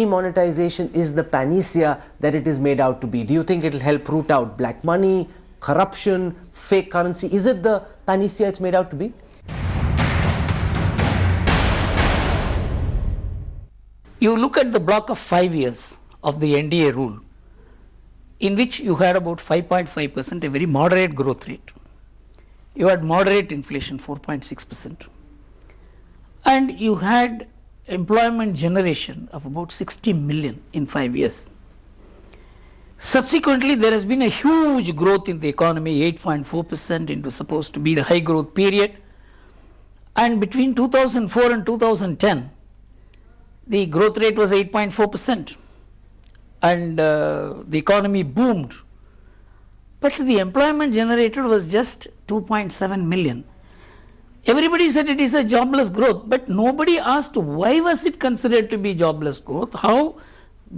demonetization is the panacea that it is made out to be? Do you think it will help root out black money, corruption, fake currency? Is it the panacea it's made out to be? You look at the block of 5 years of the NDA rule, in which you had about 5.5%, a very moderate growth rate. You had moderate inflation, 4.6%. And you had employment generation of about 60 million in 5 years. Subsequently, there has been a huge growth in the economy, 8.4% into supposed to be the high growth period. And between 2004 and 2010, the growth rate was 8.4%. And the economy boomed. But the employment generated was just 2.7 million. Everybody said it is a jobless growth, but nobody asked why was it considered to be jobless growth, how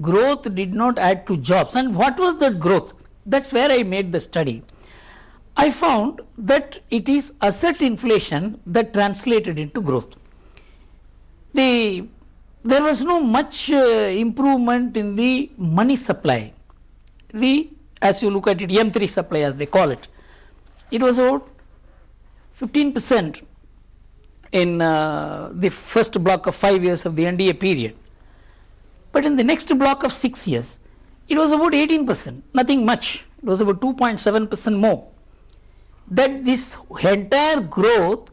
growth did not add to jobs, and what was that growth? That's where I made the study. I found that it is asset inflation that translated into growth. There was no much improvement in the money supply. As you look at it, M3 supply as they call it, it was about 15% in the first block of 5 years of the NDA period. But in the next block of 6 years, it was about 18%, nothing much. It was about 2.7% more. That this entire growth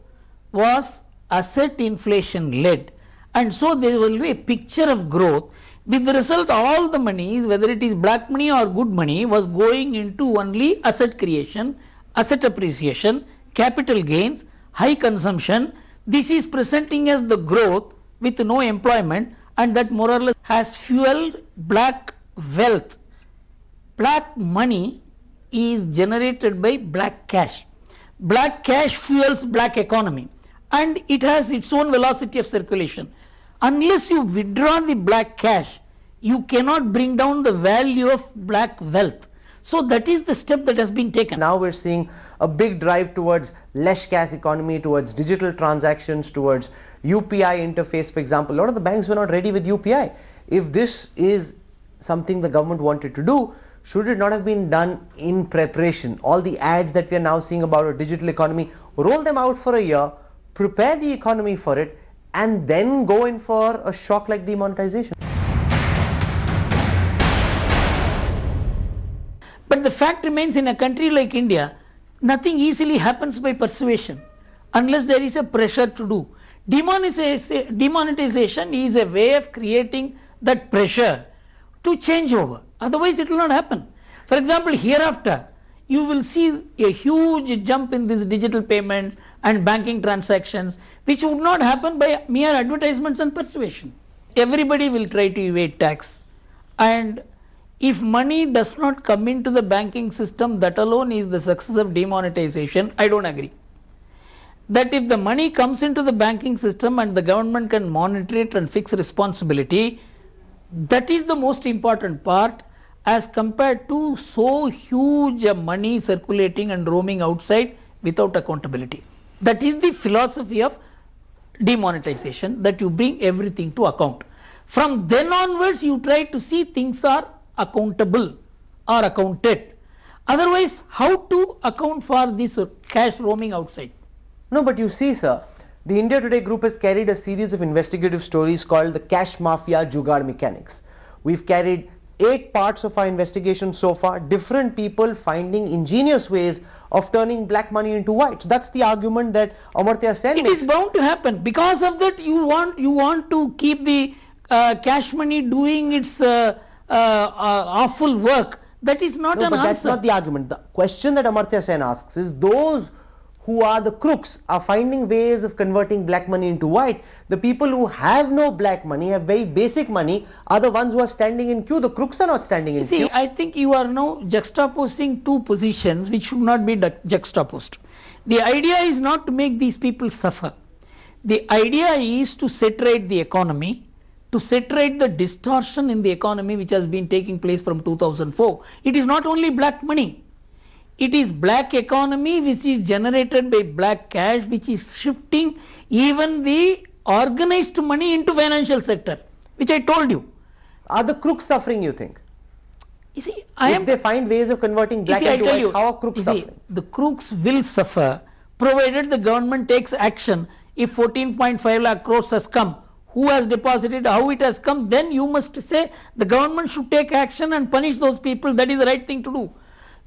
was asset inflation led. And so there will be a picture of growth. With the result, all the monies, whether it is black money or good money, was going into only asset creation, asset appreciation, capital gains, high consumption. This is presenting as the growth with no employment, and that more or less has fueled black wealth. Black money is generated by black cash. Black cash fuels black economy, and it has its own velocity of circulation. Unless you withdraw the black cash, you cannot bring down the value of black wealth. So that is the step that has been taken. Now we're seeing a big drive towards less cash economy, towards digital transactions, towards UPI interface, for example. A lot of the banks were not ready with UPI. If this is something the government wanted to do, should it not have been done in preparation? All the ads that we are now seeing about a digital economy, roll them out for a year, prepare the economy for it, and then go in for a shock like demonetization. But the fact remains, in a country like India, nothing easily happens by persuasion unless there is a pressure to do. Demonetization is a way of creating that pressure to change over. Otherwise it will not happen. For example, hereafter you will see a huge jump in these digital payments and banking transactions, which would not happen by mere advertisements and persuasion. Everybody will try to evade tax, and if money does not come into the banking system, that alone is the success of demonetization. I don't agree. That if the money comes into the banking system and the government can monitor it and fix responsibility, that is the most important part, as compared to so huge money circulating and roaming outside without accountability. That is the philosophy of demonetization, that you bring everything to account. From then onwards, you try to see things are accountable or accounted. Otherwise, how to account for this cash roaming outside? No, but you see, sir, the India Today group has carried a series of investigative stories called the Cash Mafia Jugaad Mechanics. We've carried 8 parts of our investigation so far, different people finding ingenious ways of turning black money into white. So that's the argument that Amartya Sen makes. It is bound to happen. Because of that, you want to keep the cash money doing its awful work. That is not an answer. That's not the argument. The question that Amartya Sen asks is, those who are the crooks are finding ways of converting black money into white. The people who have no black money, have very basic money, are the ones who are standing in queue. The crooks are not standing in queue. I think you are now juxtaposing two positions which should not be juxtaposed. The idea is not to make these people suffer. The idea is to set right the economy, to set right the distortion in the economy which has been taking place from 2004. It is not only black money. It is black economy which is generated by black cash, which is shifting even the organized money into financial sector, which I told you. Are the crooks suffering, you think? You see, if they find ways of converting black into white, how are crooks suffering? The crooks will suffer provided the government takes action. If 14.5 lakh crores has come, who has deposited, how it has come, then you must say the government should take action and punish those people. That is the right thing to do.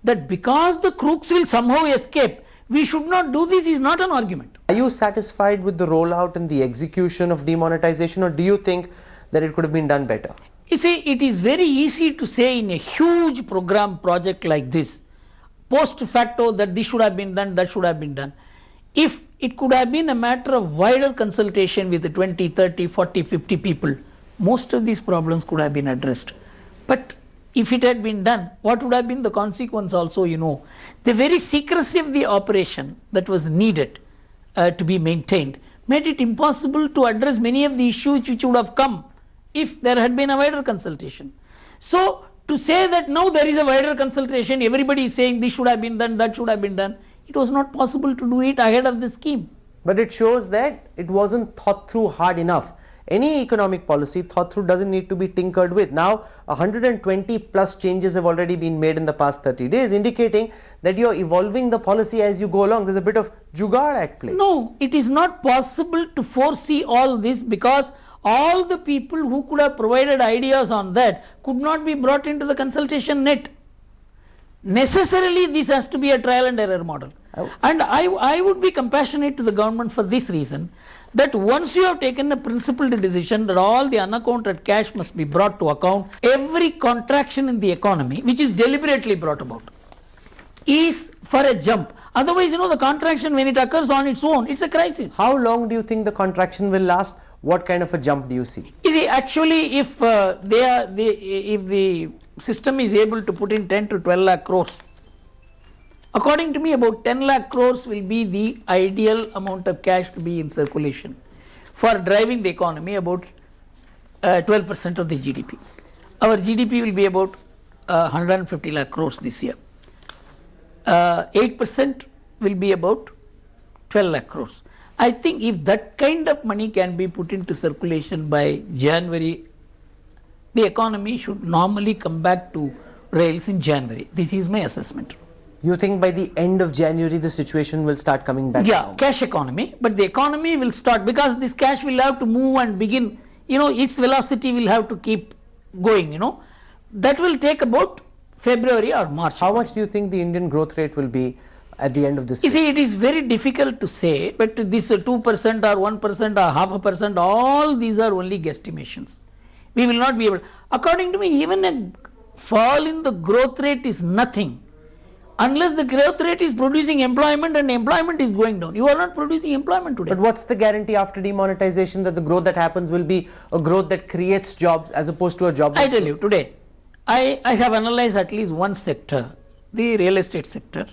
That because the crooks will somehow escape, we should not do this is not an argument. Are you satisfied with the rollout and the execution of demonetization, or do you think that it could have been done better? You see, it is very easy to say in a huge program project like this, post facto, that this should have been done, that should have been done. If it could have been a matter of wider consultation with the 20, 30, 40, 50 people, most of these problems could have been addressed. But if it had been done, what would have been the consequence also, you know? The very secrecy of the operation that was needed to be maintained made it impossible to address many of the issues which would have come if there had been a wider consultation. So, to say that now there is a wider consultation, everybody is saying this should have been done, that should have been done, it was not possible to do it ahead of the scheme. But it shows that it wasn't thought through hard enough. Any economic policy thought through doesn't need to be tinkered with. Now, 120 plus changes have already been made in the past 30 days, indicating that you're evolving the policy as you go along. There's a bit of jugaad at play. No, it is not possible to foresee all this, because all the people who could have provided ideas on that could not be brought into the consultation net. Necessarily, this has to be a trial and error model. And I would be compassionate to the government for this reason, that once you have taken a principled decision that all the unaccounted cash must be brought to account, every contraction in the economy, which is deliberately brought about, is for a jump. Otherwise, you know, the contraction, when it occurs on its own, it's a crisis. How long do you think the contraction will last? What kind of a jump do you see? You see, actually, if if the system is able to put in 10 to 12 lakh crores, according to me, about 10 lakh crores will be the ideal amount of cash to be in circulation for driving the economy, about 12% of the GDP. Our GDP will be about 150 lakh crores this year. 8% will be about 12 lakh crores. I think if that kind of money can be put into circulation by January, the economy should normally come back to rails in January. This is my assessment. You think by the end of January the situation will start coming back? Yeah, down? Cash economy, but the economy will start, because this cash will have to move and begin, you know, its velocity will have to keep going, you know. That will take about February or March. How much do you think the Indian growth rate will be at the end of this year? You see, it is very difficult to say, but this 2% or 1% or 0.5%, all these are only guesstimations. We will not be able. According to me, even a fall in the growth rate is nothing, unless the growth rate is producing employment, and employment is going down. You are not producing employment today. But what's the guarantee after demonetization that the growth that happens will be a growth that creates jobs as opposed to a job? I tell you, today, I have analyzed at least one sector, the real estate sector.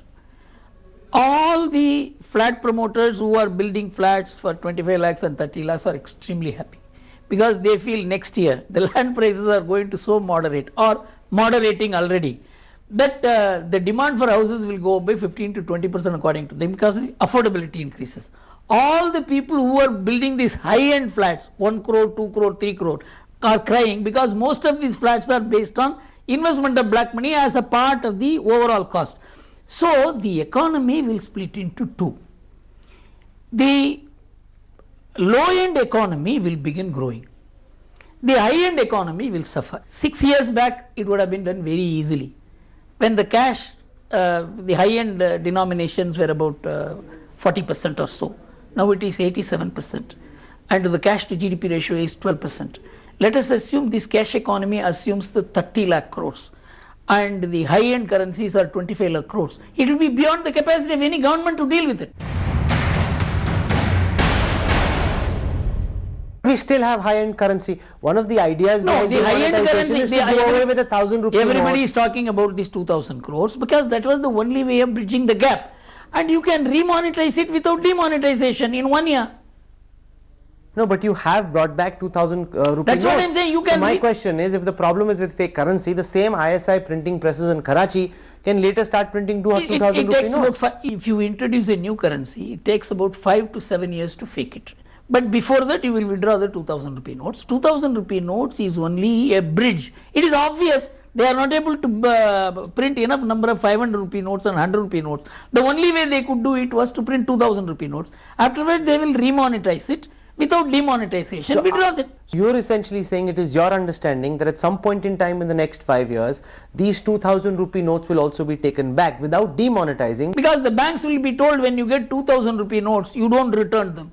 All the flat promoters who are building flats for 25 lakhs and 30 lakhs are extremely happy, because they feel next year the land prices are going to so moderate, or moderating already, that the demand for houses will go up by 15 to 20% according to them, because the affordability increases. All the people who are building these high-end flats, 1 crore, 2 crore, 3 crore, are crying, because most of these flats are based on investment of black money as a part of the overall cost. So the economy will split into two. The low-end economy will begin growing. The high-end economy will suffer. 6 years back, it would have been done very easily, when the cash, the high-end denominations were about 40% or so. Now it is 87%, and the cash to GDP ratio is 12%. Let us assume this cash economy assumes the 30 lakh crores, and the high-end currencies are 25 lakh crores. It will be beyond the capacity of any government to deal with it. We still have high-end currency. One of the ideas behind the high-end currency is to do away with 1,000 rupee. Everybody is talking about this 2,000 crores, because that was the only way of bridging the gap. And you can remonetize it without demonetization in 1 year. No, but you have brought back 2,000 rupee That's notes. what I'm saying. You can. So my question is, if the problem is with fake currency, the same ISI printing presses in Karachi can later start printing 2,000 rupee notes. If you introduce a new currency, it takes about 5 to 7 years to fake it. But before that you will withdraw the 2000 rupee notes. 2000 rupee notes is only a bridge. It is obvious they are not able to print enough number of 500 rupee notes and 100 rupee notes. The only way they could do it was to print 2000 rupee notes. Afterwards they will remonetize it. Without demonetization, So, withdraw them. you're essentially saying it is your understanding that at some point in time in the next 5 years, these 2000 rupee notes will also be taken back without demonetizing. Because the banks will be told when you get 2000 rupee notes, you don't return them.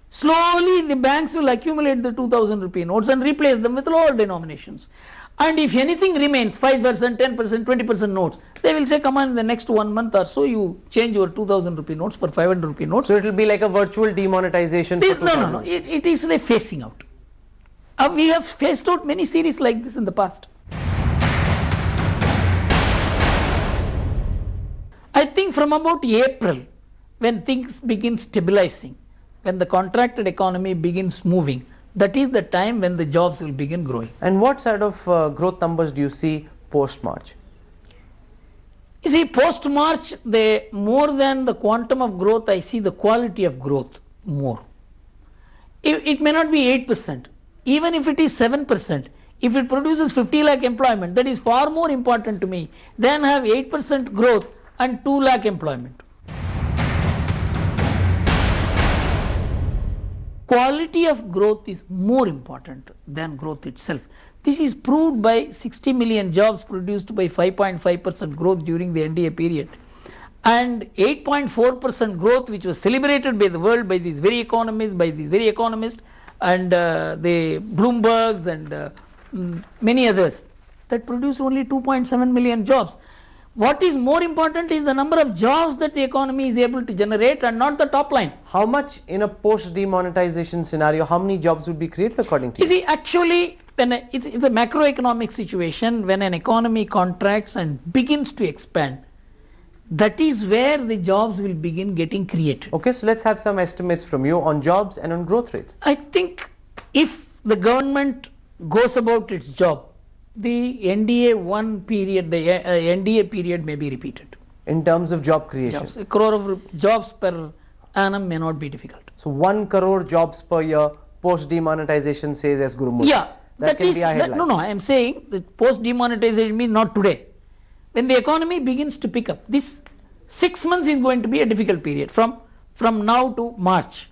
Slowly the banks will accumulate the 2000 rupee notes and replace them with lower denominations. And if anything remains, 5%, 10%, 20% notes, they will say, come on, in the next 1 month or so, you change your 2000 rupee notes for 500 rupee notes. So it will be like a virtual demonetization. No. It is a phasing out. We have phased out many series like this in the past. I think from about April, when things begin stabilizing, when the contracted economy begins moving, that is the time when the jobs will begin growing. And what sort of growth numbers do you see post-March? You see, post-March, more than the quantum of growth, I see the quality of growth more. It may not be 8%. Even if it is 7%, if it produces 50 lakh employment, that is far more important to me than have 8% growth and 2 lakh employment. Quality of growth is more important than growth itself. This is proved by 60 million jobs produced by 5.5% growth during the NDA period, and 8.4% growth which was celebrated by the world, by these very economists, and the Bloombergs and many others, that produce only 2.7 million jobs. What is more important is the number of jobs that the economy is able to generate and not the top line. How much in a post-demonetization scenario, how many jobs would be created according to you? You see, actually, it's a macroeconomic situation. When an economy contracts and begins to expand, that is where the jobs will begin getting created. Okay, so let's have some estimates from you on jobs and on growth rates. I think if the government goes about its job, the NDA 1 period, the NDA period may be repeated. In terms of job creation? Jobs. 1 crore of jobs per annum may not be difficult. So 1 crore jobs per year post-demonetization, says as Gurumurthy. Yeah. That can be a headline. No, I am saying that post-demonetization means not today. When the economy begins to pick up, this 6 months is going to be a difficult period from now to March.